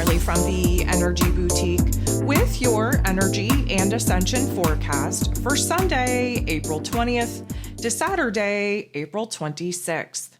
Marley from the Energy Boutique with your energy and ascension forecast for Sunday, April 20th to Saturday, April 26th.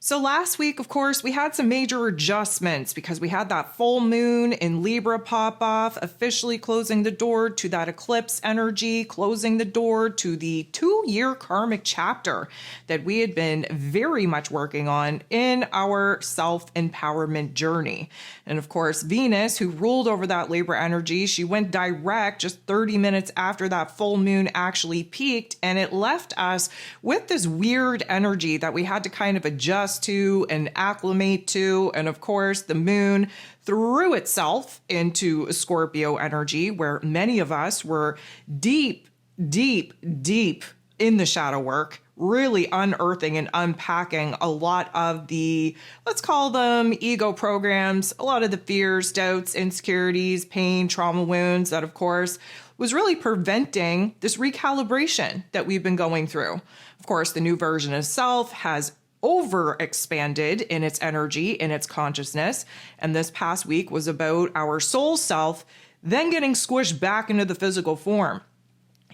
So last week, of course, we had some major adjustments because we had that full moon in Libra pop off, officially closing the door to that eclipse energy, closing the door to the 2-year karmic chapter that we had been very much working on in our self-empowerment journey. And of course, Venus, who ruled over that Libra energy, she went direct just 30 minutes after that full moon actually peaked, and it left us with this weird energy that we had to kind of adjust to and acclimate to. And of course, the moon threw itself into Scorpio energy, where many of us were deep in the shadow work, really unearthing and unpacking a lot of the, let's call them ego programs, a lot of the fears, doubts, insecurities, pain, trauma wounds that, of course, was really preventing this recalibration that we've been going through. Of course, the new version of self has overexpanded in its energy, in its consciousness. And this past week was about our soul self then getting squished back into the physical form.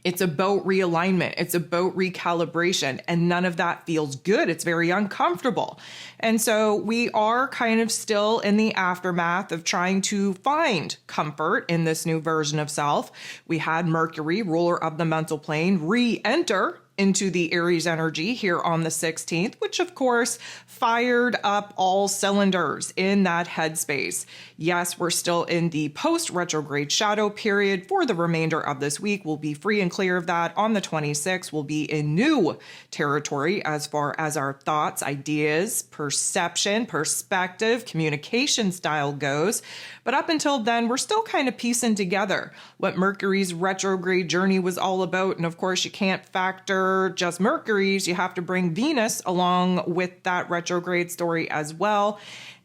It's about realignment. It's about recalibration. And none of that feels good. It's very uncomfortable. And so we are kind of still in the aftermath of trying to find comfort in this new version of self. We had Mercury, ruler of the mental plane, re-enter into the Aries energy here on the 16th, which of course fired up all cylinders in that headspace. Yes, we're still in the post-retrograde shadow period for the remainder of this week. We'll be free and clear of that on the 26th. We'll be in new territory as far as our thoughts, ideas, perception, perspective, communication style goes. But up until then, we're still kind of piecing together what Mercury's retrograde journey was all about. And of course, you can't factor just Mercury's, you have to bring Venus along with that retrograde story as well.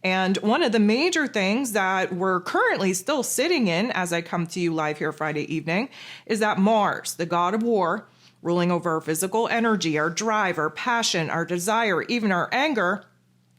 And one of the major things that we're currently still sitting in as I come to you live here Friday evening is that Mars, the god of war, ruling over our physical energy, our drive, our passion, our desire, even our anger,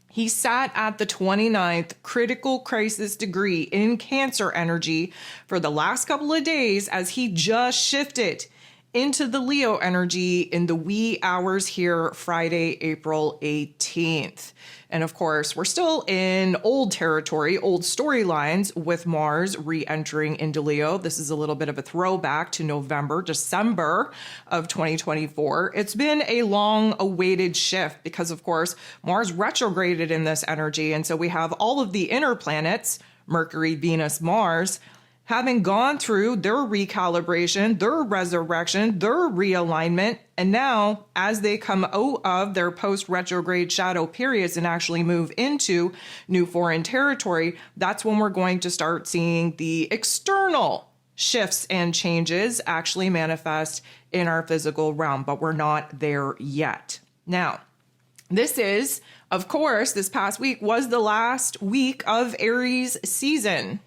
he sat at the 29th critical crisis degree in Cancer energy for the last couple of days as he just shifted into the Leo energy in the wee hours here Friday, April 18th. And of course, we're still in old territory, old storylines with Mars re-entering into Leo. This is a little bit of a throwback to November, December of 2024. It's been a long awaited shift because of course, Mars retrograded in this energy. And so we have all of the inner planets, Mercury, Venus, Mars, having gone through their recalibration, their resurrection, their realignment, and now as they come out of their post-retrograde shadow periods and actually move into new foreign territory, that's when we're going to start seeing the external shifts and changes actually manifest in our physical realm, but we're not there yet. Now, this is, of course, this past week was the last week of Aries season,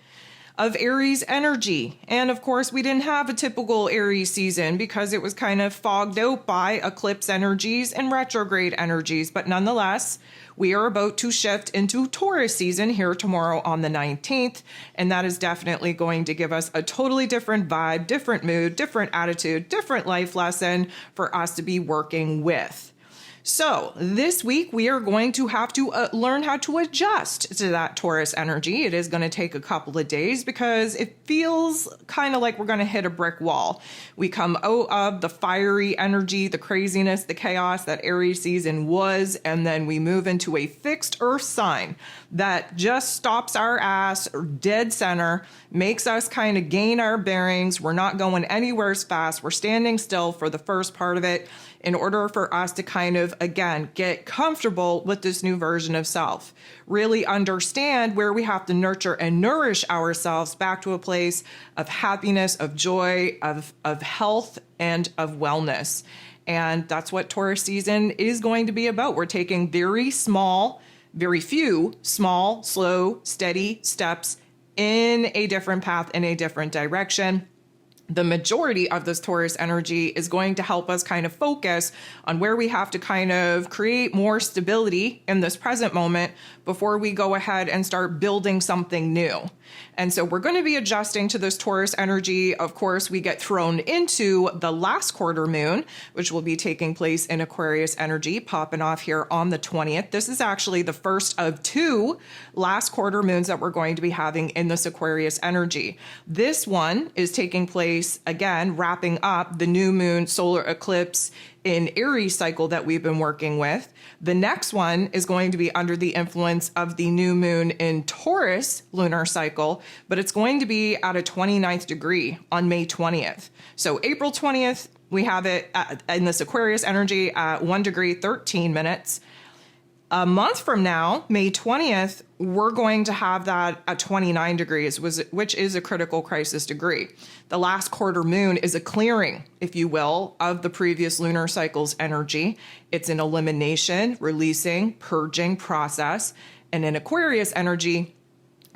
of Aries energy. And of course, we didn't have a typical Aries season because it was kind of fogged out by eclipse energies and retrograde energies. But nonetheless, we are about to shift into Taurus season here tomorrow on the 19th. And that is definitely going to give us a totally different vibe, different mood, different attitude, different life lesson for us to be working with. So this week we are going to have to learn how to adjust to that Taurus energy. It is going to take a couple of days because it feels kind of like we're going to hit a brick wall. We come out of the fiery energy, the craziness, the chaos that Aries season was, and then we move into a fixed earth sign that just stops our ass dead center, makes us kind of gain our bearings. We're not going anywhere as fast. We're standing still for the first part of it in order for us to kind of, again, get comfortable with this new version of self. Really understand where we have to nurture and nourish ourselves back to a place of happiness, of joy, of health, and of wellness. And that's what Taurus season is going to be about. We're taking very few small, slow, steady steps in a different path, in a different direction. the majority of this Taurus energy is going to help us kind of focus on where we have to kind of create more stability in this present moment before we go ahead and start building something new. And so we're going to be adjusting to this Taurus energy. Of course, we get thrown into the last quarter moon, which will be taking place in Aquarius energy, popping off here on the 20th. This is actually the first of 2 last quarter moons that we're going to be having in this Aquarius energy. This one is taking place, again, wrapping up the new moon solar eclipse in Aries cycle that we've been working with. The next one is going to be under the influence of the new moon in Taurus lunar cycle, but it's going to be at a 29th degree on May 20th. So April 20th, we have it in this Aquarius energy at 1 degree, 13 minutes. A month from now, May 20th, we're going to have that at 29 degrees, which is a critical crisis degree. The last quarter moon is a clearing, if you will, of the previous lunar cycle's energy. It's an elimination, releasing, purging process. And in Aquarius energy,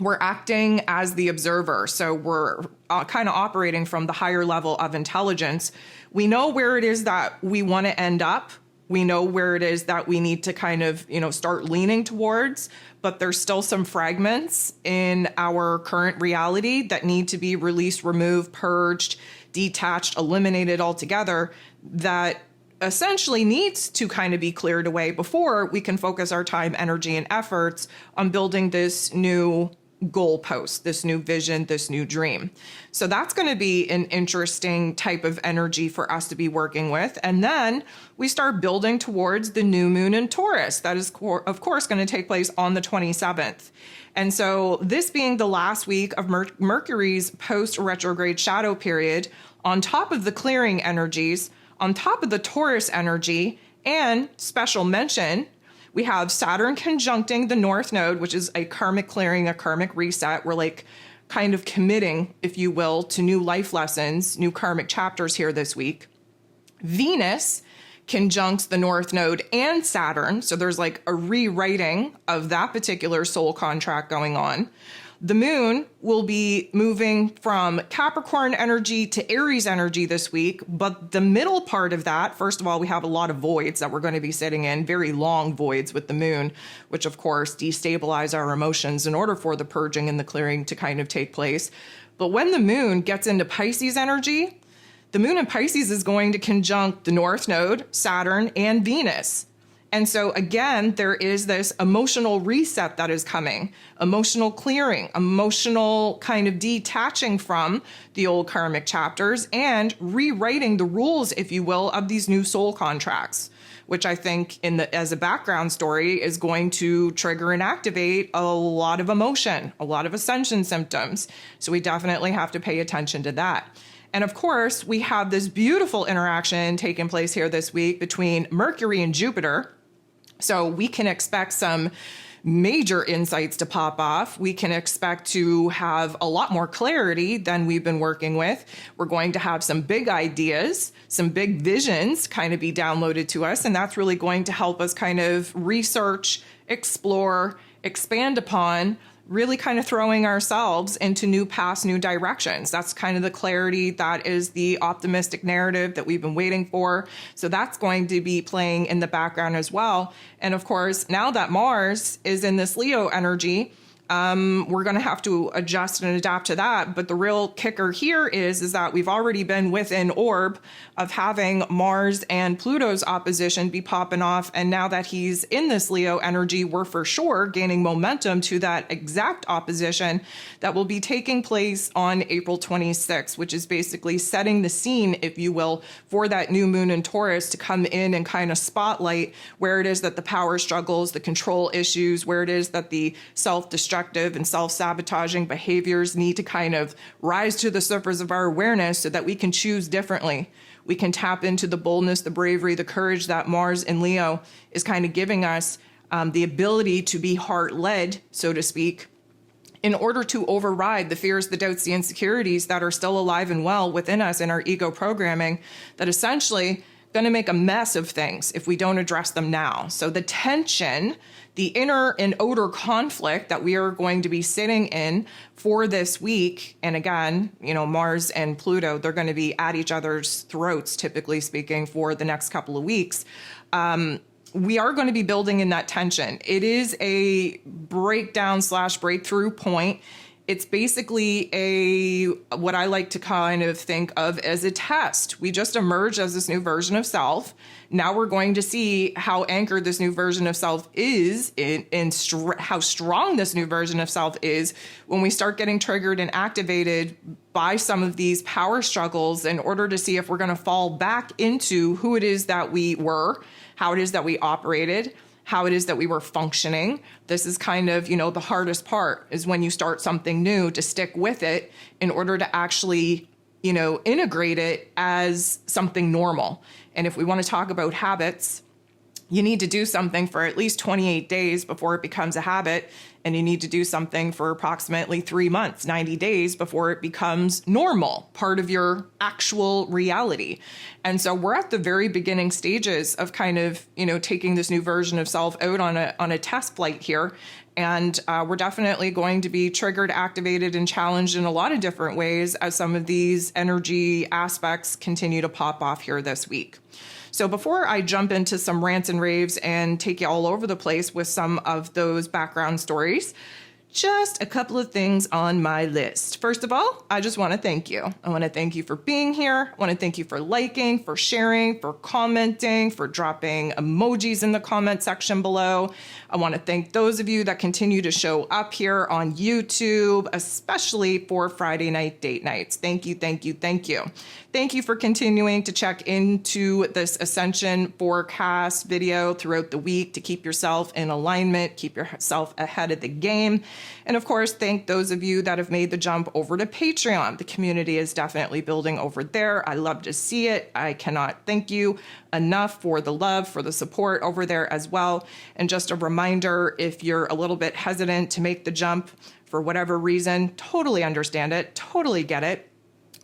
we're acting as the observer. So we're kind of operating from the higher level of intelligence. We know where it is that we want to end up. We know where it is that we need to kind of, start leaning towards, but there's still some fragments in our current reality that need to be released, removed, purged, detached, eliminated altogether, that essentially needs to kind of be cleared away before we can focus our time, energy, and efforts on building this new goalpost, this new vision, this new dream. So that's going to be an interesting type of energy for us to be working with. And then we start building towards the new moon in Taurus. That is, of course, going to take place on the 27th. And so this being the last week of Mercury's post-retrograde shadow period, on top of the clearing energies, on top of the Taurus energy, and special mention, we have Saturn conjuncting the North Node, which is a karmic clearing, a karmic reset. We're like kind of committing, if you will, to new life lessons, new karmic chapters here this week. Venus conjuncts the North Node and Saturn. So there's like a rewriting of that particular soul contract going on. The moon will be moving from Capricorn energy to Aries energy this week, but the middle part of that, first of all, we have a lot of voids that we're going to be sitting in, very long voids with the moon, which of course destabilize our emotions in order for the purging and the clearing to kind of take place. But when the moon gets into Pisces energy, the moon in Pisces is going to conjunct the North Node, Saturn, and Venus. And so again, there is this emotional reset that is coming, emotional clearing, emotional kind of detaching from the old karmic chapters and rewriting the rules, if you will, of these new soul contracts, which I think as a background story is going to trigger and activate a lot of emotion, a lot of ascension symptoms. So we definitely have to pay attention to that. And of course, we have this beautiful interaction taking place here this week between Mercury and Jupiter. So we can expect some major insights to pop off. We can expect to have a lot more clarity than we've been working with. We're going to have some big ideas, some big visions kind of be downloaded to us. And that's really going to help us kind of research, explore, expand upon, really kind of throwing ourselves into new paths, new directions. That's kind of the clarity. That is the optimistic narrative that we've been waiting for. So that's going to be playing in the background as well. And of course, now that Mars is in this Leo energy, we're going to have to adjust and adapt to that. But the real kicker here is that we've already been within orb of having Mars and Pluto's opposition be popping off. And now that he's in this Leo energy, we're for sure gaining momentum to that exact opposition that will be taking place on April 26th, which is basically setting the scene, if you will, for that new moon in Taurus to come in and kind of spotlight where it is that the power struggles, the control issues, where it is that the self-destructive and self-sabotaging behaviors need to kind of rise to the surface of our awareness so that we can choose differently. We can tap into the boldness, the bravery, the courage that Mars in Leo is kind of giving us, the ability to be heart-led, so to speak, in order to override the fears, the doubts, the insecurities that are still alive and well within us in our ego programming that essentially going to make a mess of things if we don't address them now. So the tension, the inner and outer conflict that we are going to be sitting in for this week, and again, Mars and Pluto, they're going to be at each other's throats, typically speaking, for the next couple of weeks. We are going to be building in that tension. It is a breakdown/breakthrough point. It's basically what I like to kind of think of as a test. We just emerged as this new version of self. Now we're going to see how anchored this new version of self is and how strong this new version of self is when we start getting triggered and activated by some of these power struggles, in order to see if we're going to fall back into who it is that we were, how it is that we operated, how it is that we were functioning. This is kind of, the hardest part, is when you start something new, to stick with it in order to actually, integrate it as something normal. And if we want to talk about habits, you need to do something for at least 28 days before it becomes a habit. And you need to do something for approximately 3 months, 90 days, before it becomes normal, part of your actual reality. And so we're at the very beginning stages of kind of, taking this new version of self out on a test flight here. And we're definitely going to be triggered, activated, and challenged in a lot of different ways as some of these energy aspects continue to pop off here this week. So before I jump into some rants and raves and take you all over the place with some of those background stories, just a couple of things on my list. First of all, I just want to thank you. I want to thank you for being here. I want to thank you for liking, for sharing, for commenting, for dropping emojis in the comment section below. I want to thank those of you that continue to show up here on YouTube, especially for Friday night date nights. Thank you, thank you, thank you. Thank you for continuing to check into this Ascension forecast video throughout the week to keep yourself in alignment, keep yourself ahead of the game. And of course, thank those of you that have made the jump over to Patreon. The community is definitely building over there. I love to see it. I cannot thank you enough for the love, for the support over there as well. And just a reminder, if you're a little bit hesitant to make the jump for whatever reason, totally understand it, totally get it.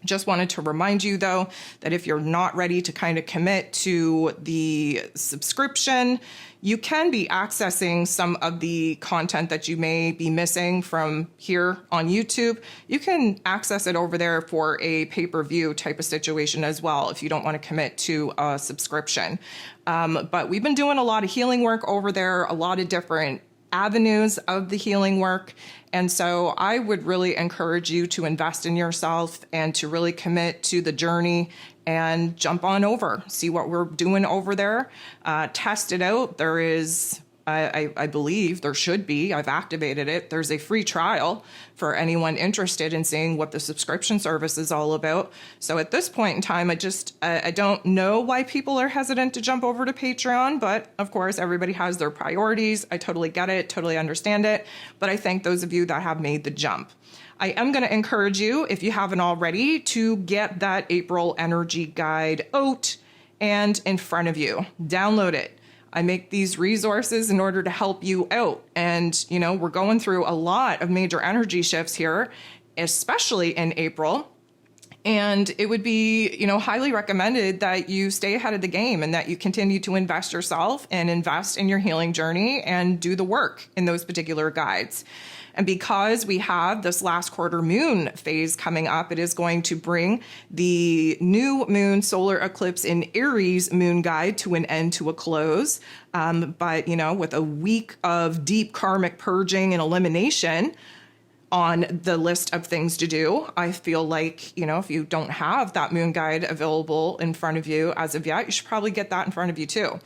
Just wanted to remind you, though, that if you're not ready to kind of commit to the subscription, you can be accessing some of the content that you may be missing from here on YouTube. You can access it over there for a pay-per-view type of situation as well, if you don't want to commit to a subscription. But we've been doing a lot of healing work over there, a lot of different avenues of the healing work. And so I would really encourage you to invest in yourself and to really commit to the journey and jump on over, see what we're doing over there, test it out. There is, I believe there should be, I've activated it. There's a free trial for anyone interested in seeing what the subscription service is all about. So at this point in time, I don't know why people are hesitant to jump over to Patreon, but of course, everybody has their priorities. I totally get it, totally understand it. But I thank those of you that have made the jump. I am going to encourage you, if you haven't already, to get that April energy guide out and in front of you. Download it. I make these resources in order to help you out. And, we're going through a lot of major energy shifts here, especially in April. And it would be, highly recommended that you stay ahead of the game and that you continue to invest yourself and invest in your healing journey and do the work in those particular guides. And because we have this last quarter moon phase coming up, it is going to bring the new moon solar eclipse in Aries moon guide to an end, to a close. But, with a week of deep karmic purging and elimination on the list of things to do, I feel like, if you don't have that moon guide available in front of you as of yet, you should probably get that in front of you too.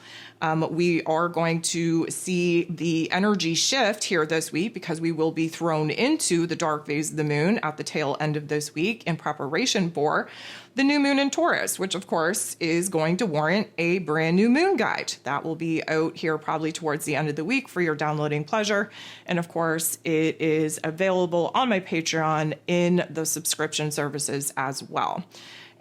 We are going to see the energy shift here this week because we will be thrown into the dark phase of the moon at the tail end of this week in preparation for the new moon in Taurus, which of course is going to warrant a brand new moon guide. That will be out here probably towards the end of the week for your downloading pleasure. And of course, it is available on my Patreon in the subscription services as well.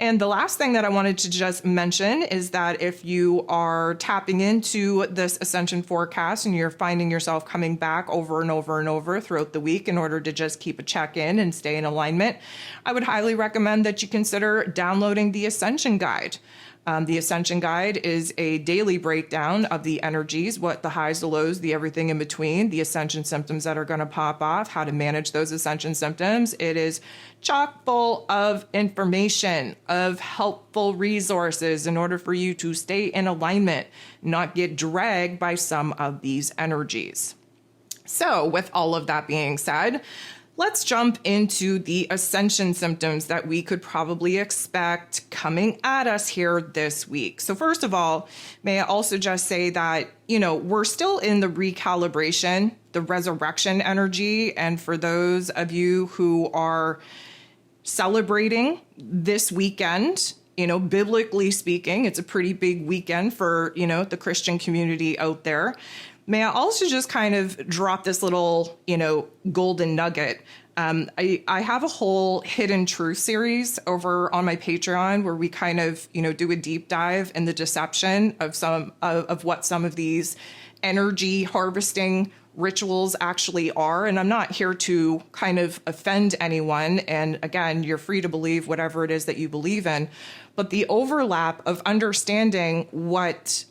And the last thing that I wanted to just mention is that if you are tapping into this Ascension forecast and you're finding yourself coming back over and over and over throughout the week in order to just keep a check-in and stay in alignment, I would highly recommend that you consider downloading the Ascension guide. The Ascension Guide is a daily breakdown of the energies, what the highs, the lows, the everything in between, the ascension symptoms that are going to pop off, how to manage those ascension symptoms. It is chock full of information, of helpful resources in order for you to stay in alignment, not get dragged by some of these energies. So with all of that being said, let's jump into the ascension symptoms that we could probably expect coming at us here this week. So first of all, may I also just say that, we're still in the recalibration, the resurrection energy. And for those of you who are celebrating this weekend, biblically speaking, it's a pretty big weekend for, the Christian community out there. May I also just kind of drop this little, golden nugget? I have a whole hidden truth series over on my Patreon where we kind of, do a deep dive in the deception of of what some of these energy harvesting rituals actually are. And I'm not here to kind of offend anyone. And again, you're free to believe whatever it is that you believe in. But the overlap of understanding what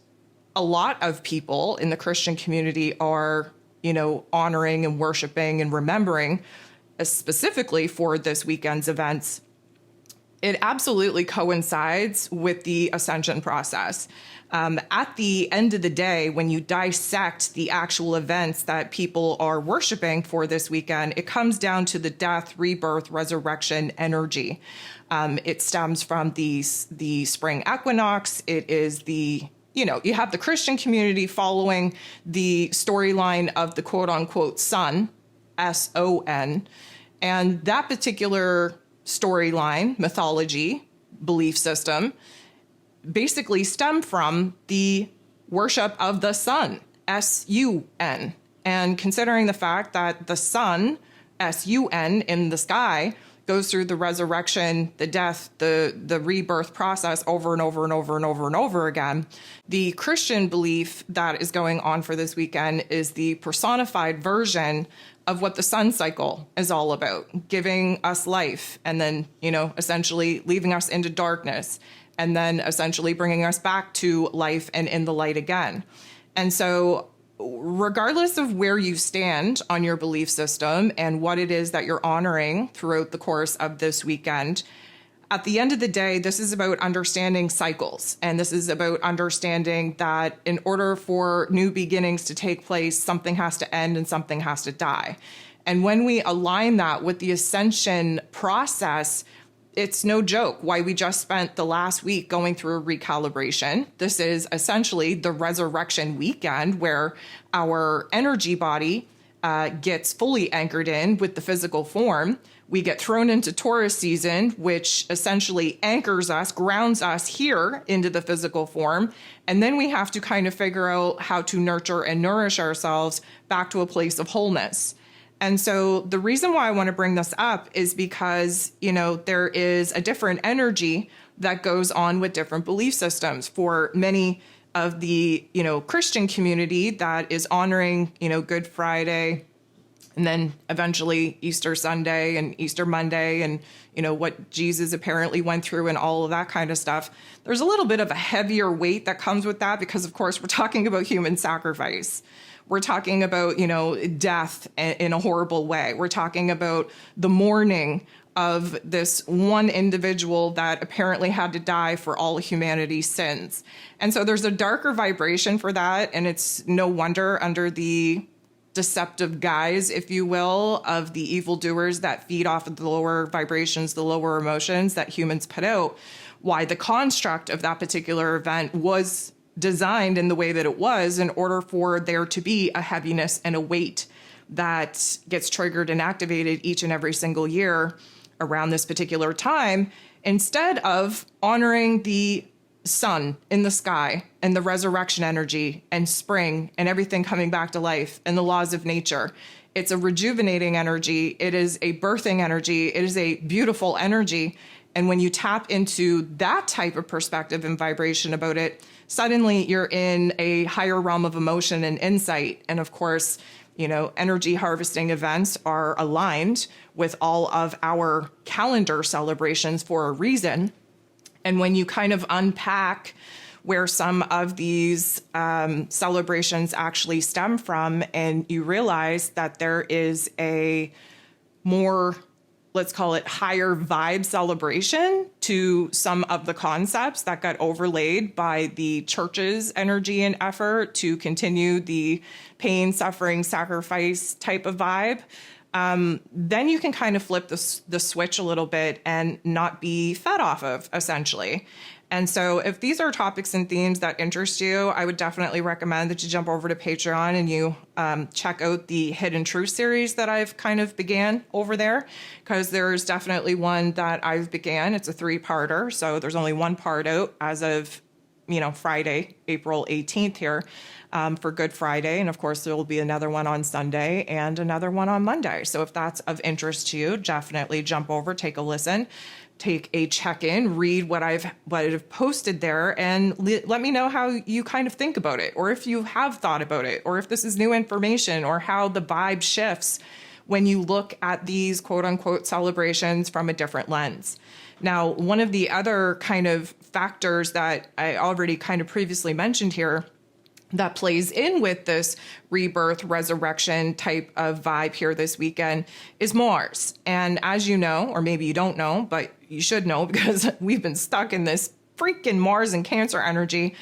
a lot of people in the Christian community are, honoring and worshiping and remembering, specifically for this weekend's events, it absolutely coincides with the ascension process. At the end of the day, when you dissect the actual events that people are worshiping for this weekend, it comes down to the death, rebirth, resurrection energy. It stems from the spring equinox. It is you have the Christian community following the storyline of the quote unquote sun, S-O-N. And that particular storyline, mythology, belief system, basically stem from the worship of the sun, S-U-N. And considering the fact that the sun, S-U-N, in the sky, goes through the resurrection, the death, the rebirth process over and over and over and over and over again. The Christian belief that is going on for this weekend is the personified version of what the sun cycle is all about, giving us life and then, essentially leaving us into darkness and then essentially bringing us back to life and in the light again. And so regardless of where you stand on your belief system and what it is that you're honoring throughout the course of this weekend, at the end of the day, this is about understanding cycles. And this is about understanding that in order for new beginnings to take place, something has to end and something has to die. And when we align that with the ascension process, it's no joke why we just spent the last week going through a recalibration. This is essentially the resurrection weekend where our energy body gets fully anchored in with the physical form. We get thrown into Taurus season, which essentially anchors us, grounds us here into the physical form. And then we have to kind of figure out how to nurture and nourish ourselves back to a place of wholeness. And so the reason why I want to bring this up is because, there is a different energy that goes on with different belief systems. For many of the, Christian community that is honoring, Good Friday and then eventually Easter Sunday and Easter Monday and, what Jesus apparently went through and all of that kind of stuff. There's a little bit of a heavier weight that comes with that because, of course, we're talking about human sacrifice. We're talking about, death in a horrible way. We're talking about the mourning of this one individual that apparently had to die for all of humanity's sins. And so there's a darker vibration for that. And it's no wonder under the deceptive guise, if you will, of the evildoers that feed off of the lower vibrations, the lower emotions that humans put out, why the construct of that particular event was designed in the way that it was in order for there to be a heaviness and a weight that gets triggered and activated each and every single year around this particular time, instead of honoring the sun in the sky and the resurrection energy and spring and everything coming back to life and the laws of nature. It's a rejuvenating energy. It is a birthing energy. It is a beautiful energy. And when you tap into that type of perspective and vibration about it, suddenly you're in a higher realm of emotion and insight. And of course, energy harvesting events are aligned with all of our calendar celebrations for a reason. And when you kind of unpack where some of these celebrations actually stem from, and you realize that there is a more, let's call it, higher vibe celebration to some of the concepts that got overlaid by the church's energy and effort to continue the pain, suffering, sacrifice type of vibe, then you can kind of flip the switch a little bit and not be fed off of, essentially. And so if these are topics and themes that interest you, I would definitely recommend that you jump over to Patreon and you check out the Hidden Truth series that I've kind of began over there, because there's definitely one that I've began. It's a 3-parter, so there's only one part out as of, Friday, April 18th here for Good Friday. And of course, there will be another one on Sunday and another one on Monday. So if that's of interest to you, definitely jump over, take a listen. Take a check-in, read what I've posted there, and let me know how you kind of think about it, or if you have thought about it, or if this is new information, or how the vibe shifts when you look at these quote-unquote celebrations from a different lens. Now, one of the other kind of factors that I already kind of previously mentioned here that plays in with this rebirth, resurrection type of vibe here this weekend is Mars. And as you know, or maybe you don't know, but you should know because we've been stuck in this freaking Mars and Cancer energy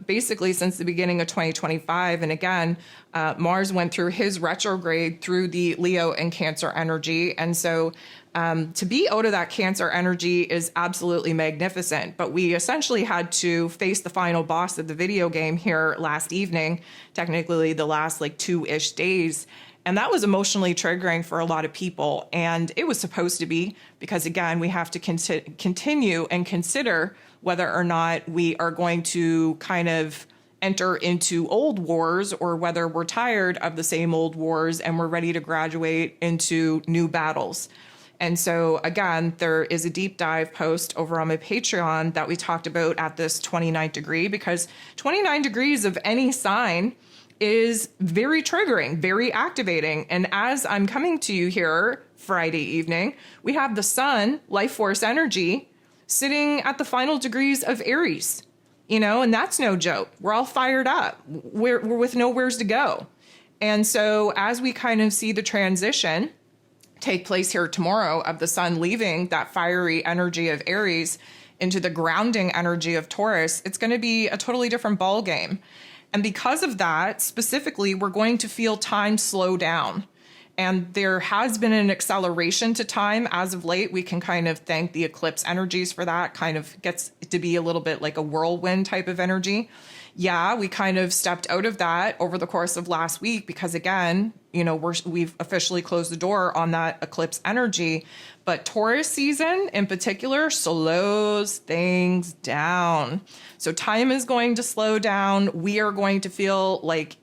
basically since the beginning of 2025. And again, Mars went through his retrograde through the Leo and Cancer energy. And so to be out of that Cancer energy is absolutely magnificent. But we essentially had to face the final boss of the video game here last evening, technically the last 2-ish days. And that was emotionally triggering for a lot of people. And it was supposed to be, because again, we have to continue and consider whether or not we are going to kind of enter into old wars, or whether we're tired of the same old wars and we're ready to graduate into new battles. And so again, there is a deep dive post over on my Patreon that we talked about at this 29th degree, because 29 degrees of any sign is very triggering, very activating. And as I'm coming to you here Friday evening, we have the sun, life force energy, sitting at the final degrees of Aries, and that's no joke. We're all fired up. We're with nowheres to go. And so as we kind of see the transition take place here tomorrow of the sun leaving that fiery energy of Aries into the grounding energy of Taurus, it's going to be a totally different ball game. And because of that, specifically, we're going to feel time slow down. And there has been an acceleration to time as of late. We can kind of thank the eclipse energies for that. Kind of gets to be a little bit like a whirlwind type of energy. Yeah, we kind of stepped out of that over the course of last week because, again, we've officially closed the door on that eclipse energy. But Taurus season in particular slows things down. So time is going to slow down. We are going to feel like,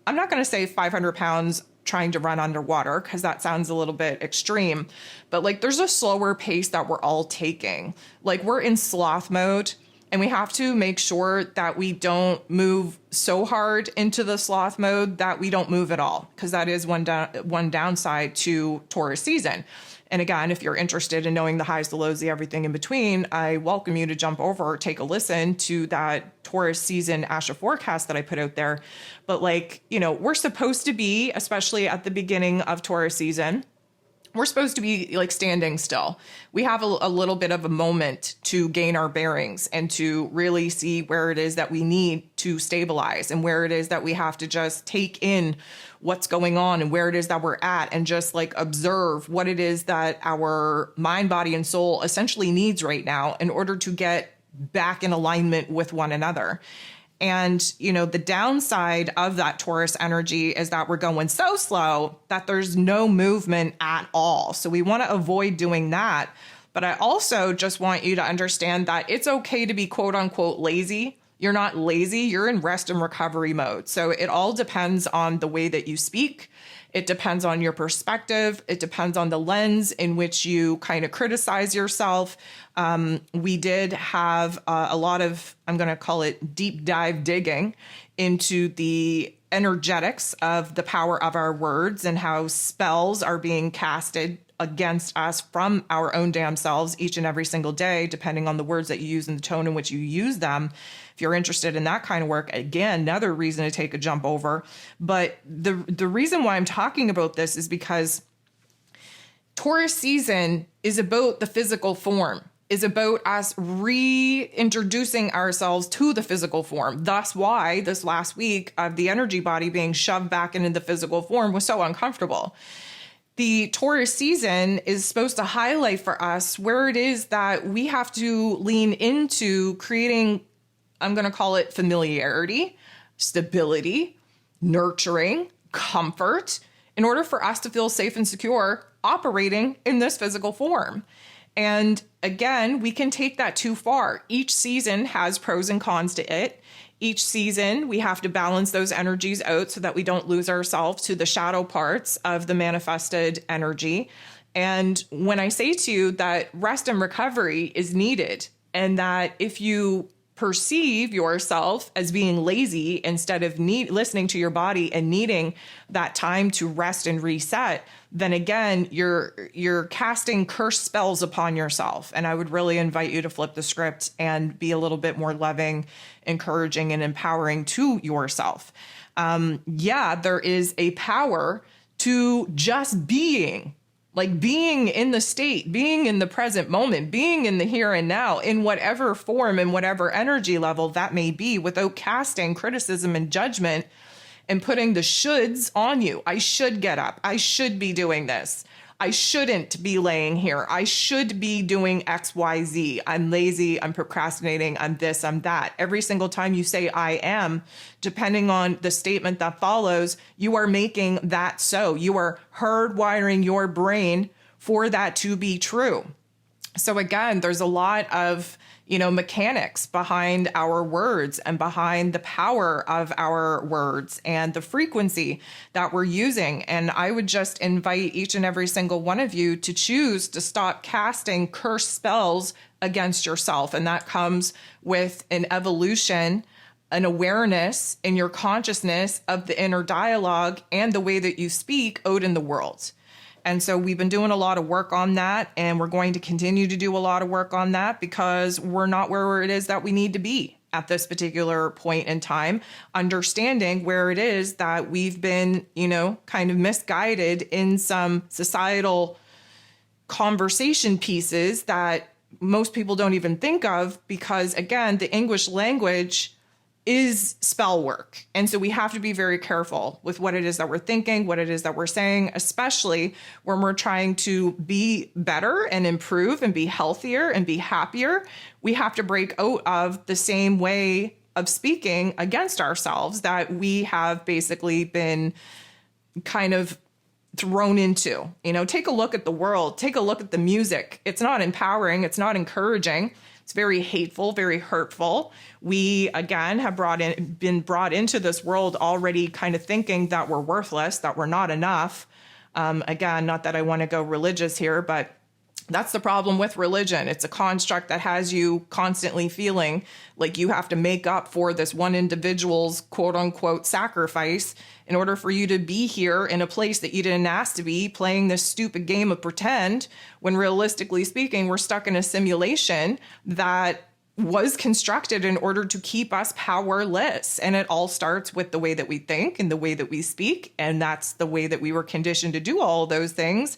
I'm not going to say 500 pounds trying to run underwater, because that sounds a little bit extreme, but there's a slower pace that we're all taking. We're in sloth mode, and we have to make sure that we don't move so hard into the sloth mode that we don't move at all, because that is one downside to Taurus season. And again, if you're interested in knowing the highs, the lows, the everything in between, I welcome you to jump over or take a listen to that Taurus season Asha forecast that I put out there. But we're supposed to be, especially at the beginning of Taurus season, we're supposed to be standing still. We have a little bit of a moment to gain our bearings and to really see where it is that we need to stabilize, and where it is that we have to just take in what's going on, and where it is that we're at, and just observe what it is that our mind, body, and soul essentially needs right now in order to get back in alignment with one another. And, the downside of that Taurus energy is that we're going so slow that there's no movement at all. So we want to avoid doing that. But I also just want you to understand that it's okay to be quote unquote lazy. You're not lazy, you're in rest and recovery mode. So it all depends on the way that you speak. It depends on your perspective. It depends on the lens in which you kind of criticize yourself. We did have a lot of, I'm going to call it deep dive digging into the energetics of the power of our words and how spells are being casted against us from our own damn selves each and every single day, depending on the words that you use and the tone in which you use them. If you're interested in that kind of work, again, another reason to take a jump over. But the reason why I'm talking about this is because Taurus season is about the physical form, is about us reintroducing ourselves to the physical form. That's why this last week of the energy body being shoved back into the physical form was so uncomfortable. The Taurus season is supposed to highlight for us where it is that we have to lean into creating, I'm going to call it familiarity, stability, nurturing, comfort, in order for us to feel safe and secure operating in this physical form. And again, we can take that too far. Each season has pros and cons to it. Each season, we have to balance those energies out so that we don't lose ourselves to the shadow parts of the manifested energy. And when I say to you that rest and recovery is needed, and that if you perceive yourself as being lazy instead of listening to your body and needing that time to rest and reset, then again, you're casting cursed spells upon yourself. And I would really invite you to flip the script and be a little bit more loving, encouraging, and empowering to yourself. There is a power to just being. Like being in the state, being in the present moment, being in the here and now, in whatever form and whatever energy level that may be, without casting criticism and judgment and putting the shoulds on you. I should get up. I should be doing this. I shouldn't be laying here. I should be doing X, Y, Z. I'm lazy. I'm procrastinating. I'm this, I'm that. Every single time you say I am, depending on the statement that follows, you are making that so. You are hardwiring your brain for that to be true. So again, there's a lot of mechanics behind our words and behind the power of our words and the frequency that we're using. And I would just invite each and every single one of you to choose to stop casting cursed spells against yourself. And that comes with an evolution, an awareness in your consciousness of the inner dialogue and the way that you speak out in the world. And so we've been doing a lot of work on that, and we're going to continue to do a lot of work on that because we're not where it is that we need to be at this particular point in time, understanding where it is that we've been, kind of misguided in some societal conversation pieces that most people don't even think of because, again, the English language is spell work. And so we have to be very careful with what it is that we're thinking, what it is that we're saying, especially when we're trying to be better and improve and be healthier and be happier. We have to break out of the same way of speaking against ourselves that we have basically been kind of thrown into. Take a look at the world, take a look at the music. It's not empowering, it's not encouraging. It's very hateful, very hurtful. We, again, have been brought into this world already kind of thinking that we're worthless, that we're not enough. Again, not that I want to go religious here, but that's the problem with religion. It's a construct that has you constantly feeling like you have to make up for this one individual's quote unquote sacrifice in order for you to be here in a place that you didn't ask to be, playing this stupid game of pretend, when realistically speaking, we're stuck in a simulation that was constructed in order to keep us powerless. And it all starts with the way that we think and the way that we speak. And that's the way that we were conditioned to do all of those things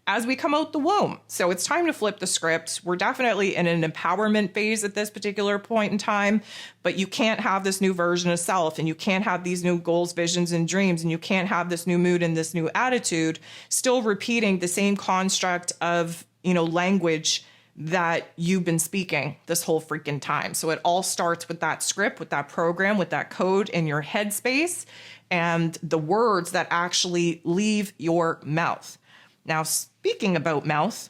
as we come out the womb. So it's time to flip the script. We're definitely in an empowerment phase at this particular point in time, but you can't have this new version of self, and you can't have these new goals, visions, and dreams, and you can't have this new mood and this new attitude still repeating the same construct of, language that you've been speaking this whole freaking time. So it all starts with that script, with that program, with that code in your headspace, and the words that actually leave your mouth. Now, speaking about mouth,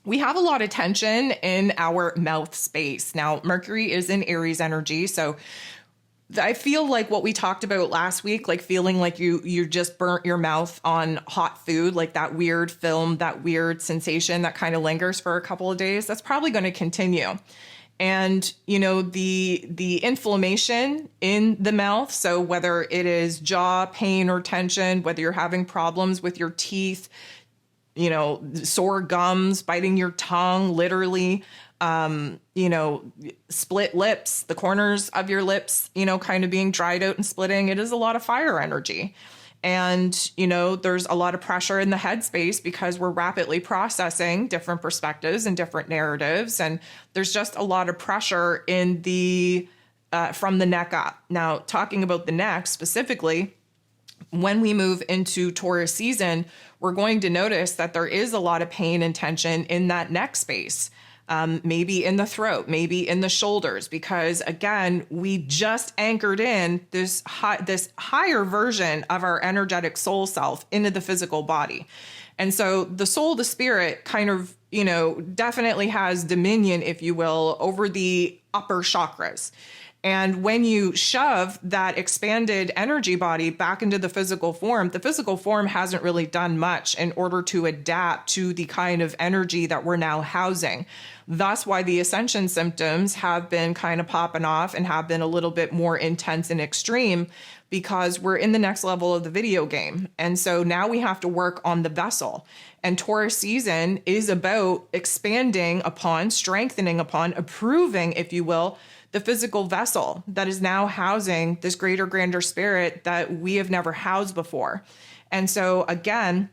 we have a lot of tension in our mouth space. Now, Mercury is in Aries energy, so I feel like what we talked about last week, like feeling like you just burnt your mouth on hot food, like that weird film, that weird sensation that kind of lingers for a couple of days, that's probably going to continue. And, the inflammation in the mouth, so whether it is jaw pain or tension, whether you're having problems with your teeth, sore gums, biting your tongue, literally, split lips, the corners of your lips, kind of being dried out and splitting. It is a lot of fire energy. And, there's a lot of pressure in the headspace because we're rapidly processing different perspectives and different narratives. And there's just a lot of pressure in from the neck up. Now, talking about the neck specifically, when we move into Taurus season, we're going to notice that there is a lot of pain and tension in that neck space. Maybe in the throat, maybe in the shoulders, because again, we just anchored in this higher version of our energetic soul self into the physical body. And so the soul, the spirit kind of, definitely has dominion, if you will, over the upper chakras. And when you shove that expanded energy body back into the physical form hasn't really done much in order to adapt to the kind of energy that we're now housing. That's why the Ascension symptoms have been kind of popping off and have been a little bit more intense and extreme because we're in the next level of the video game. And so now we have to work on the vessel. And Taurus season is about expanding upon, strengthening upon, approving, if you will, the physical vessel that is now housing this greater, grander spirit that we have never housed before. And so again,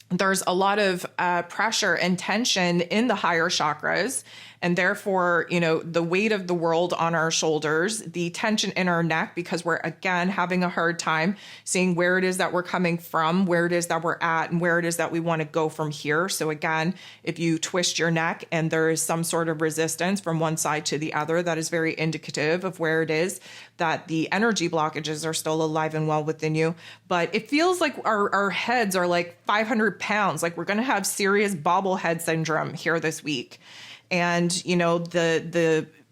there's a lot of pressure and tension in the higher chakras, and therefore, the weight of the world on our shoulders, the tension in our neck, because we're, again, having a hard time seeing where it is that we're coming from, where it is that we're at, and where it is that we want to go from here. So again, if you twist your neck and there is some sort of resistance from one side to the other, that is very indicative of where it is that the energy blockages are still alive and well within you. But it feels like our heads are like 500 pounds, like we're going to have serious bobblehead syndrome here this week. And,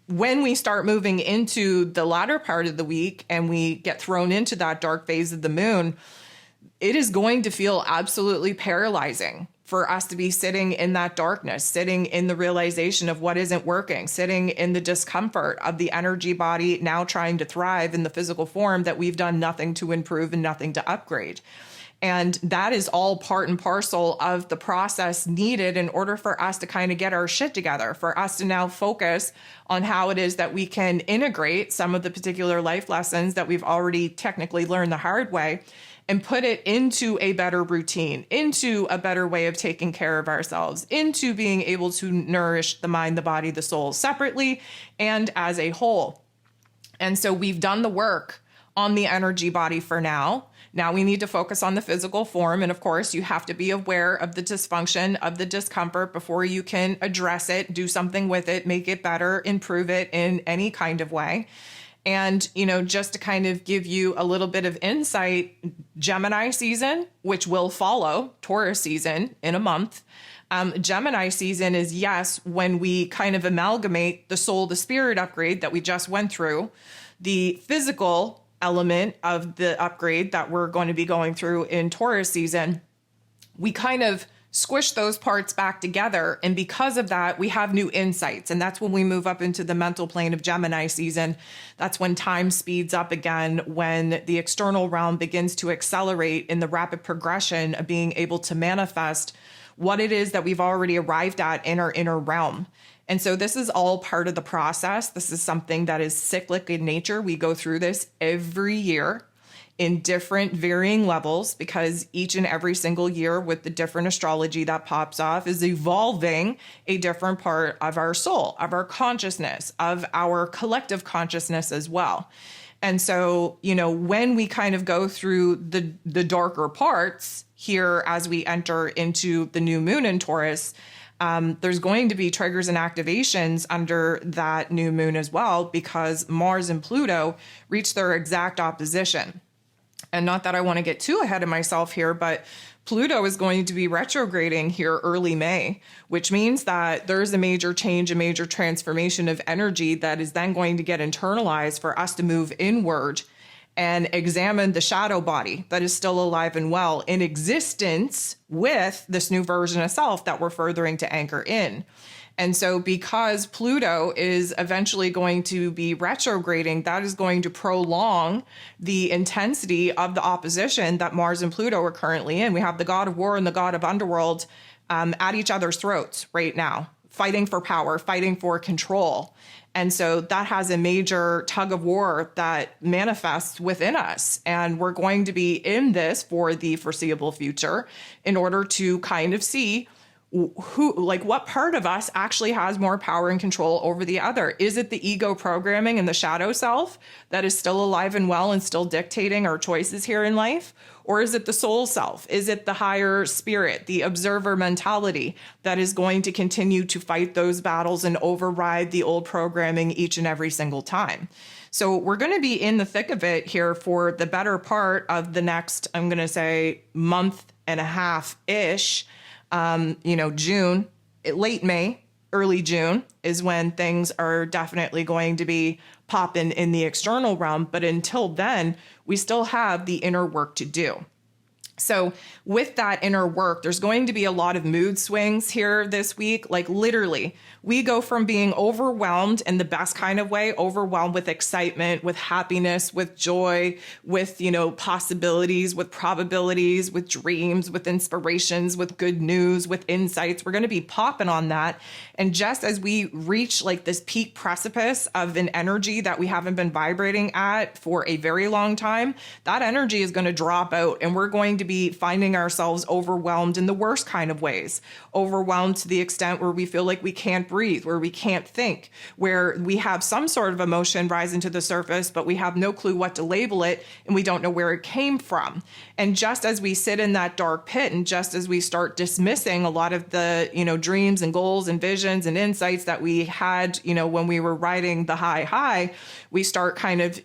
when we start moving into the latter part of the week and we get thrown into that dark phase of the moon, it is going to feel absolutely paralyzing for us to be sitting in that darkness, sitting in the realization of what isn't working, sitting in the discomfort of the energy body now trying to thrive in the physical form that we've done nothing to improve and nothing to upgrade. And that is all part and parcel of the process needed in order for us to kind of get our shit together, for us to now focus on how it is that we can integrate some of the particular life lessons that we've already technically learned the hard way and put it into a better routine, into a better way of taking care of ourselves, into being able to nourish the mind, the body, the soul separately and as a whole. And so we've done the work on the energy body for now. Now we need to focus on the physical form. And of course, you have to be aware of the dysfunction, of the discomfort before you can address it, do something with it, make it better, improve it in any kind of way. And, just to kind of give you a little bit of insight, Gemini season, which will follow Taurus season in a month. Gemini season is, yes, when we kind of amalgamate the soul, the spirit upgrade that we just went through, the physical element of the upgrade that we're going to be going through in Taurus season, we kind of squish those parts back together. And because of that, we have new insights. And that's when we move up into the mental plane of Gemini season. That's when time speeds up again, when the external realm begins to accelerate in the rapid progression of being able to manifest what it is that we've already arrived at in our inner realm. And so this is all part of the process. This is something that is cyclic in nature. We go through this every year in different varying levels because each and every single year with the different astrology that pops off is evolving a different part of our soul, of our consciousness, of our collective consciousness as well. And so, when we kind of go through the darker parts here as we enter into the new moon in Taurus, there's going to be triggers and activations under that new moon as well, because Mars and Pluto reach their exact opposition. And not that I want to get too ahead of myself here, but Pluto is going to be retrograding here early May, which means that there's a major change, a major transformation of energy that is then going to get internalized for us to move inward and examine the shadow body that is still alive and well in existence with this new version of self that we're furthering to anchor in. And so because Pluto is eventually going to be retrograding, that is going to prolong the intensity of the opposition that Mars and Pluto are currently in. We have the god of war and the god of underworld at each other's throats right now, fighting for power, fighting for control. And so that has a major tug of war that manifests within us. And we're going to be in this for the foreseeable future in order to kind of see who, like, what part of us actually has more power and control over the other. Is it the ego programming and the shadow self that is still alive and well and still dictating our choices here in life? Or is it the soul self? Is it the higher spirit, the observer mentality that is going to continue to fight those battles and override the old programming each and every single time? So we're going to be in the thick of it here for the better part of the next, I'm going to say, month and a half-ish. June, late May, early June is when things are definitely going to be popping in the external realm. But until then, we still have the inner work to do. So with that inner work, there's going to be a lot of mood swings here this week. Like literally, we go from being overwhelmed in the best kind of way, overwhelmed with excitement, with happiness, with joy, with, possibilities, with probabilities, with dreams, with inspirations, with good news, with insights. We're going to be popping on that. And just as we reach like this peak precipice of an energy that we haven't been vibrating at for a very long time, that energy is going to drop out, and we're going to be finding ourselves overwhelmed in the worst kind of ways, overwhelmed to the extent where we feel like we can't breathe, where we can't think, where we have some sort of emotion rising to the surface, but we have no clue what to label it, and we don't know where it came from. And just as we sit in that dark pit, and just as we start dismissing a lot of the, dreams and goals and visions and insights that we had, when we were riding the high, we start kind of,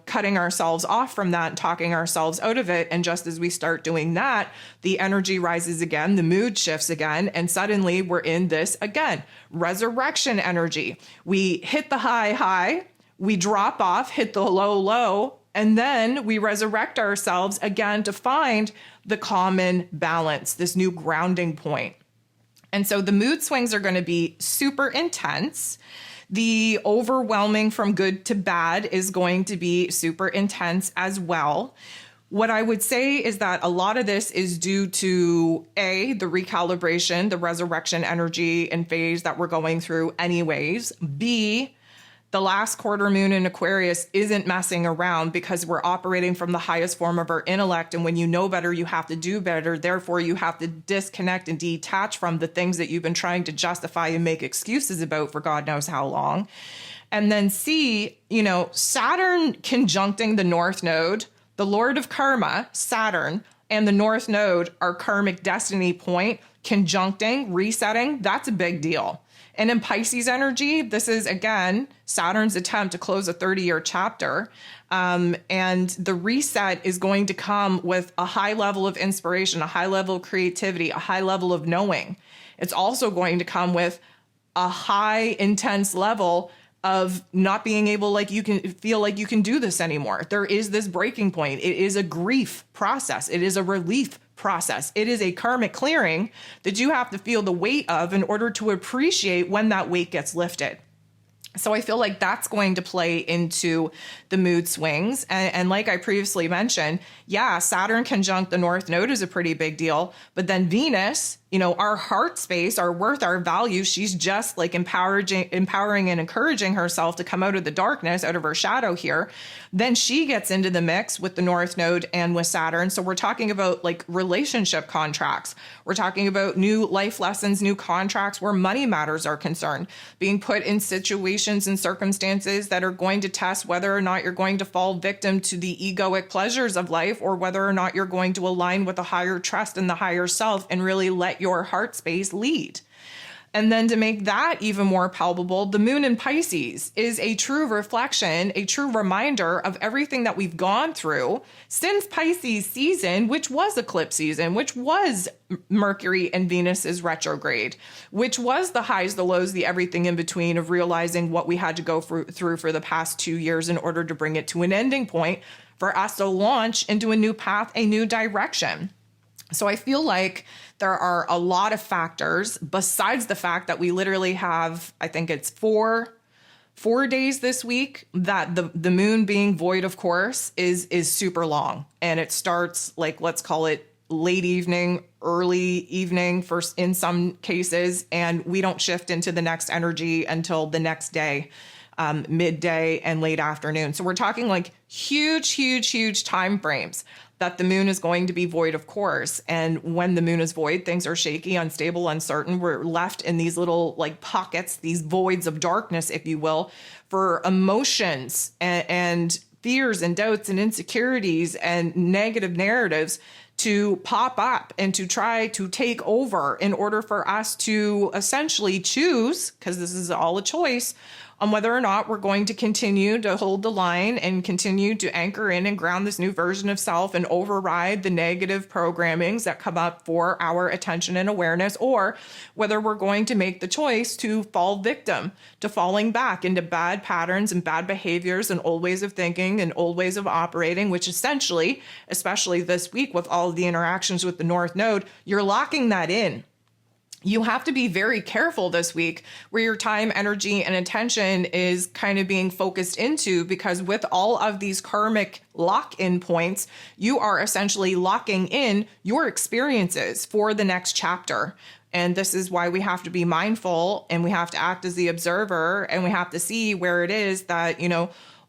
cutting ourselves off from that and talking ourselves out of it. And just as we start doing that, the energy rises again, the mood shifts again, and suddenly we're in this again, resurrection energy. We hit the high, we drop off, hit the low, and then we resurrect ourselves again to find the common balance, this new grounding point. And so the mood swings are going to be super intense. The overwhelming from good to bad is going to be super intense as well. What I would say is that a lot of this is due to A, the recalibration, the resurrection energy and phase that we're going through anyways. B, the last quarter moon in Aquarius isn't messing around because we're operating from the highest form of our intellect. And when you know better, you have to do better. Therefore, you have to disconnect and detach from the things that you've been trying to justify and make excuses about for God knows how long. And then C, Saturn conjuncting the North Node, the Lord of Karma, Saturn, and the North Node, our karmic destiny point, conjuncting, resetting, that's a big deal. And in Pisces energy, this is, again, Saturn's attempt to close a 30-year chapter. And the reset is going to come with a high level of inspiration, a high level of creativity, a high level of knowing. It's also going to come with a high, intense level of not being able, you can feel like you can do this anymore. There is this breaking point. It is a grief process. It is a relief process. It is a karmic clearing that you have to feel the weight of in order to appreciate when that weight gets lifted. So I feel like that's going to play into the mood swings. And like I previously mentioned, Saturn conjunct the North Node is a pretty big deal. But then Venus, our heart space, our worth, our value, she's just like empowering and encouraging herself to come out of the darkness, out of her shadow here. Then she gets into the mix with the North Node and with Saturn. So we're talking about like relationship contracts. We're talking about new life lessons, new contracts where money matters are concerned, being put in situations and circumstances that are going to test whether or not you're going to fall victim to the egoic pleasures of life, or whether or not you're going to align with a higher trust in the higher self and really let your heart space lead. And then to make that even more palpable, the moon in Pisces is a true reflection, a true reminder of everything that we've gone through since Pisces season, which was eclipse season, which was Mercury and Venus's retrograde, which was the highs, the lows, the everything in between of realizing what we had to go through for the past 2 years in order to bring it to an ending point for us to launch into a new path, a new direction. So I feel like there are a lot of factors besides the fact that we literally have, I think it's four days this week that the moon being void, of course, is super long. And it starts let's call it late evening, early evening for in some cases, and we don't shift into the next energy until the next day, midday and late afternoon. So we're talking like huge time frames that the moon is going to be void, of course. And when the moon is void, things are shaky, unstable, uncertain. We're left in these little like pockets, these voids of darkness, if you will, for emotions and fears and doubts and insecurities and negative narratives to pop up and to try to take over in order for us to essentially choose, because this is all a choice, on whether or not we're going to continue to hold the line and continue to anchor in and ground this new version of self and override the negative programmings that come up for our attention and awareness, or whether we're going to make the choice to fall victim to falling back into bad patterns and bad behaviors and old ways of thinking and old ways of operating, which essentially, especially this week with all of the interactions with the North Node, you're locking that in. You have to be very careful this week where your time, energy, and attention is kind of being focused into, because with all of these karmic lock-in points, you are essentially locking in your experiences for the next chapter. And this is why we have to be mindful and we have to act as the observer, and we have to see where it is that,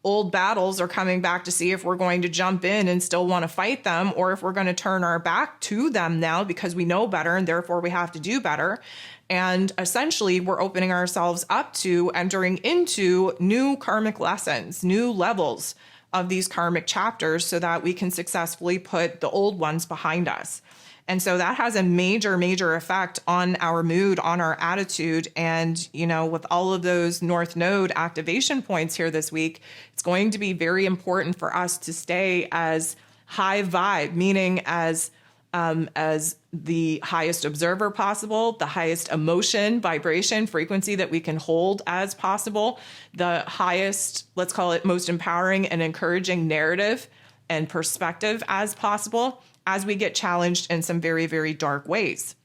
old battles are coming back to see if we're going to jump in and still want to fight them, or if we're going to turn our back to them now because we know better and therefore we have to do better. And essentially, we're opening ourselves up to entering into new karmic lessons, new levels of these karmic chapters so that we can successfully put the old ones behind us. And so that has a major effect on our mood, on our attitude. And, with all of those North Node activation points here this week, it's going to be very important for us to stay as high vibe, meaning as the highest observer possible, the highest emotion, vibration, frequency that we can hold as possible, the highest, let's call it most empowering and encouraging narrative and perspective as possible, as we get challenged in some very dark ways.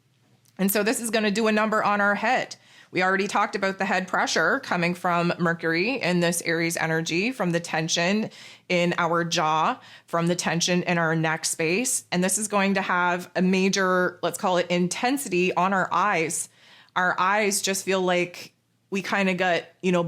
And so this is going to do a number on our head. We already talked about the head pressure coming from Mercury in this Aries energy, from the tension in our jaw, from the tension in our neck space. And this is going to have a major, let's call it, intensity on our eyes. Our eyes just feel like we kind of got,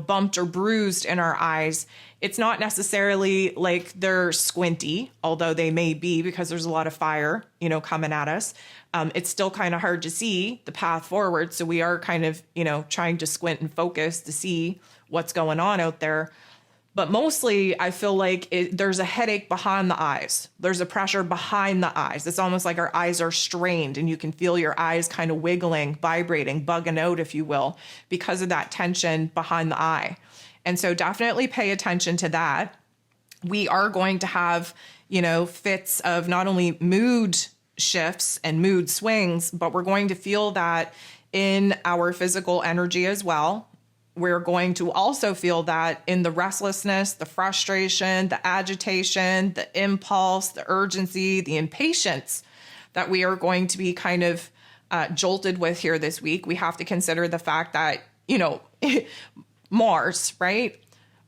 bumped or bruised in our eyes. It's not necessarily like they're squinty, although they may be because there's a lot of fire, coming at us. It's still kind of hard to see the path forward. So we are kind of, trying to squint and focus to see what's going on out there. But mostly I feel like there's a headache behind the eyes. There's a pressure behind the eyes. It's almost like our eyes are strained and you can feel your eyes kind of wiggling, vibrating, bugging out, if you will, because of that tension behind the eye. And so definitely pay attention to that. We are going to have, fits of not only mood shifts and mood swings, but we're going to feel that in our physical energy as well. We're going to also feel that in the restlessness, the frustration, the agitation, the impulse, the urgency, the impatience that we are going to be kind of jolted with here this week. We have to consider the fact that, Mars, right?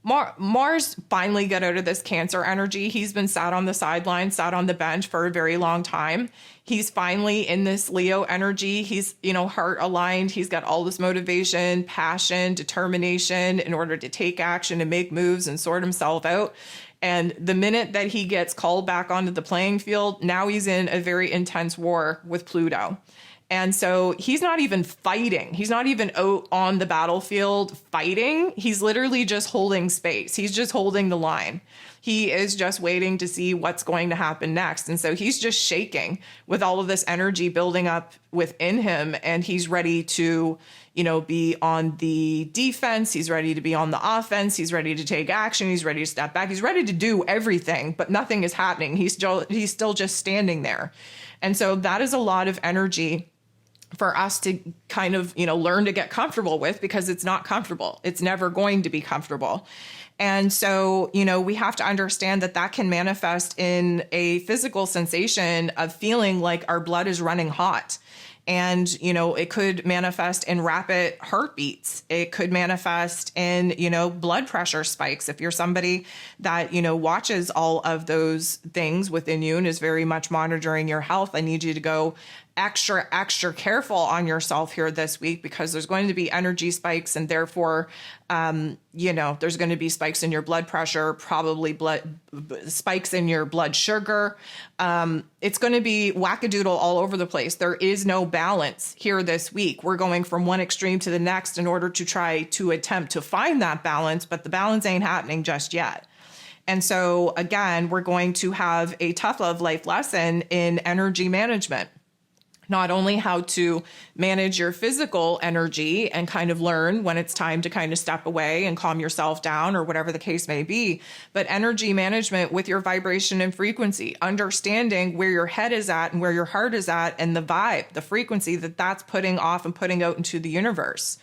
Mars finally got out of this Cancer energy. He's been sat on the sidelines, sat on the bench for a very long time. He's finally in this Leo energy. He's, heart aligned. He's got all this motivation, passion, determination in order to take action and make moves and sort himself out. And the minute that he gets called back onto the playing field, now he's in a very intense war with Pluto. And so he's not even fighting. He's not even out on the battlefield fighting. He's literally just holding space. He's just holding the line. He is just waiting to see what's going to happen next. And so he's just shaking with all of this energy building up within him. And he's ready to, be on the defense. He's ready to be on the offense. He's ready to take action. He's ready to step back. He's ready to do everything, but nothing is happening. He's still just standing there. And so that is a lot of energy for us to kind of, learn to get comfortable with, because it's not comfortable. It's never going to be comfortable. And so, we have to understand that can manifest in a physical sensation of feeling like our blood is running hot. And, it could manifest in rapid heartbeats. It could manifest in, blood pressure spikes. If you're somebody that, watches all of those things within you and is very much monitoring your health, I need you to go extra careful on yourself here this week, because there's going to be energy spikes, and therefore, there's going to be spikes in your blood pressure, probably spikes in your blood sugar. It's going to be wackadoodle all over the place. There is no balance here this week. We're going from one extreme to the next in order to try to attempt to find that balance, but the balance ain't happening just yet. And so again, we're going to have a tough love life lesson in energy management. Not only how to manage your physical energy and kind of learn when it's time to kind of step away and calm yourself down or whatever the case may be, but energy management with your vibration and frequency, understanding where your head is at and where your heart is at and the vibe, the frequency that's putting off and putting out into the universe.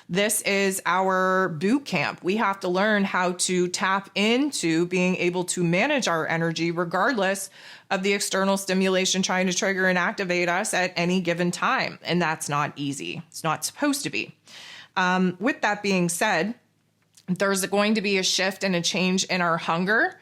This is our boot camp. We have to learn how to tap into being able to manage our energy regardless of the external stimulation trying to trigger and activate us at any given time. And that's not easy. It's not supposed to be. With that being said, there's going to be a shift and a change in our hunger.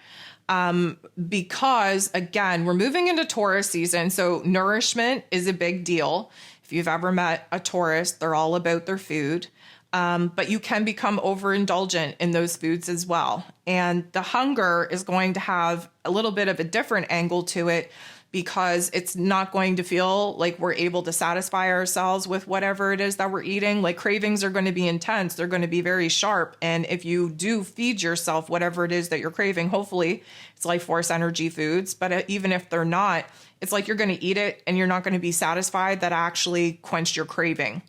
Because again, we're moving into Taurus season. So nourishment is a big deal. If you've ever met a Taurus, they're all about their food. But you can become overindulgent in those foods as well. And the hunger is going to have a little bit of a different angle to it, because it's not going to feel like we're able to satisfy ourselves with whatever it is that we're eating. Like, cravings are going to be intense. They're going to be very sharp. And if you do feed yourself whatever it is that you're craving, hopefully it's life force energy foods. But even if they're not, it's like you're going to eat it and you're not going to be satisfied. That actually quenched your craving.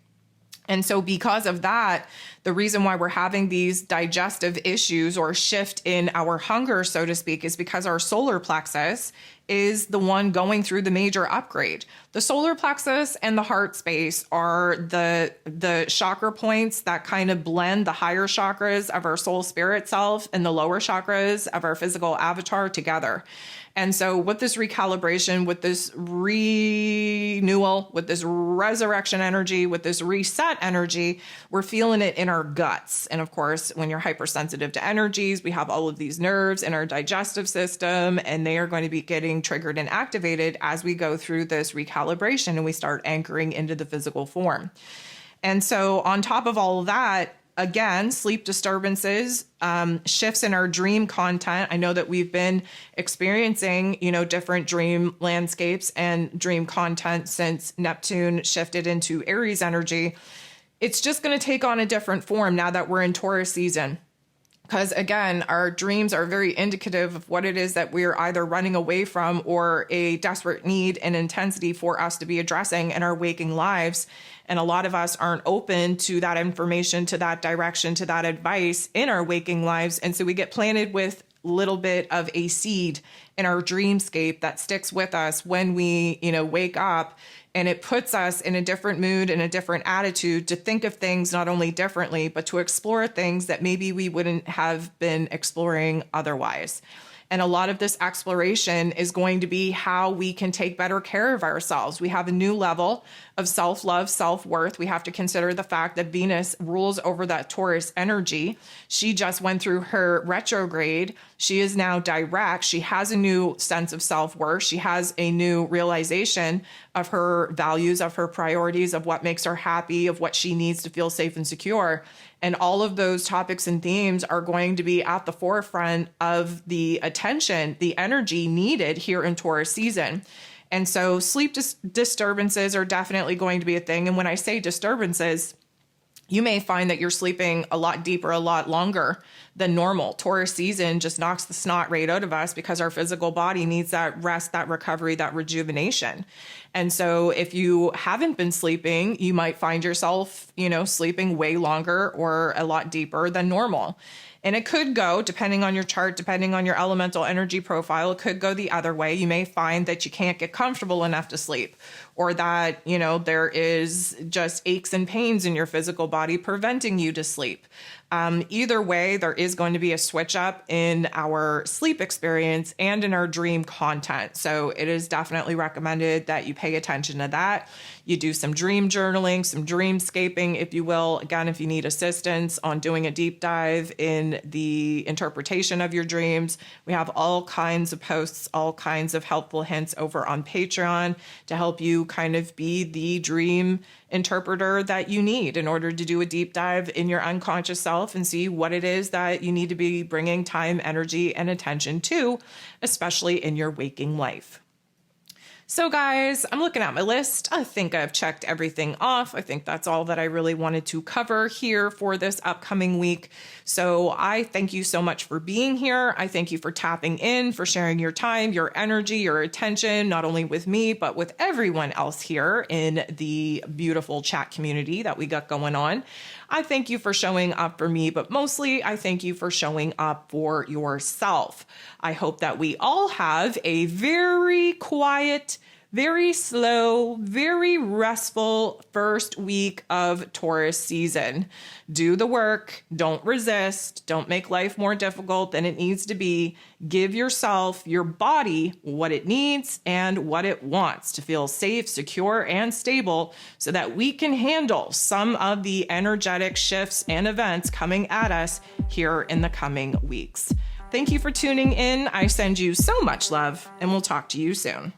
And so because of that, the reason why we're having these digestive issues or shift in our hunger, so to speak, is because our solar plexus is the one going through the major upgrade. The solar plexus and the heart space are the chakra points that kind of blend the higher chakras of our soul spirit self and the lower chakras of our physical avatar together. And so with this recalibration, with this renewal, with this resurrection energy, with this reset energy, we're feeling it in our guts. And of course, when you're hypersensitive to energies, we have all of these nerves in our digestive system, and they are going to be getting triggered and activated as we go through this recalibration and we start anchoring into the physical form. And so on top of all of that, again, sleep disturbances, shifts in our dream content. I know that we've been experiencing, different dream landscapes and dream content since Neptune shifted into Aries energy. It's just going to take on a different form now that we're in Taurus season. Because again, our dreams are very indicative of what it is that we're either running away from or a desperate need and intensity for us to be addressing in our waking lives. And a lot of us aren't open to that information, to that direction, to that advice in our waking lives. And so we get planted with a little bit of a seed in our dreamscape that sticks with us when we, wake up. And it puts us in a different mood and a different attitude to think of things not only differently, but to explore things that maybe we wouldn't have been exploring otherwise. And a lot of this exploration is going to be how we can take better care of ourselves. We have a new level of self-love, self-worth. We have to consider the fact that Venus rules over that Taurus energy. She just went through her retrograde. She is now direct. She has a new sense of self-worth. She has a new realization of her values, of her priorities, of what makes her happy, of what she needs to feel safe and secure. And all of those topics and themes are going to be at the forefront of the attention, the energy needed here in Taurus season. And so sleep disturbances are definitely going to be a thing. And when I say disturbances, you may find that you're sleeping a lot deeper, a lot longer than normal. Taurus season just knocks the snot right out of us because our physical body needs that rest, that recovery, that rejuvenation. And so if you haven't been sleeping, you might find yourself, sleeping way longer or a lot deeper than normal. And it could go, depending on your chart, depending on your elemental energy profile, it could go the other way. You may find that you can't get comfortable enough to sleep, or that, there is just aches and pains in your physical body preventing you to sleep. Either way, there is going to be a switch up in our sleep experience and in our dream content. So it is definitely recommended that you pay attention to that. You do some dream journaling, some dreamscaping, if you will. Again, if you need assistance on doing a deep dive in the interpretation of your dreams, we have all kinds of posts, all kinds of helpful hints over on Patreon to help you kind of be the dream interpreter that you need in order to do a deep dive in your unconscious self and see what it is that you need to be bringing time, energy, and attention to, especially in your waking life. So guys, I'm looking at my list. I think I've checked everything off. I think that's all that I really wanted to cover here for this upcoming week. So I thank you so much for being here. I thank you for tapping in, for sharing your time, your energy, your attention, not only with me, but with everyone else here in the beautiful chat community that we got going on. I thank you for showing up for me, but mostly I thank you for showing up for yourself. I hope that we all have a very quiet, very slow, very restful first week of Taurus season. Do the work, don't resist, don't make life more difficult than it needs to be. Give yourself, your body, what it needs and what it wants to feel safe, secure, and stable so that we can handle some of the energetic shifts and events coming at us here in the coming weeks. Thank you for tuning in. I send you so much love, and we'll talk to you soon.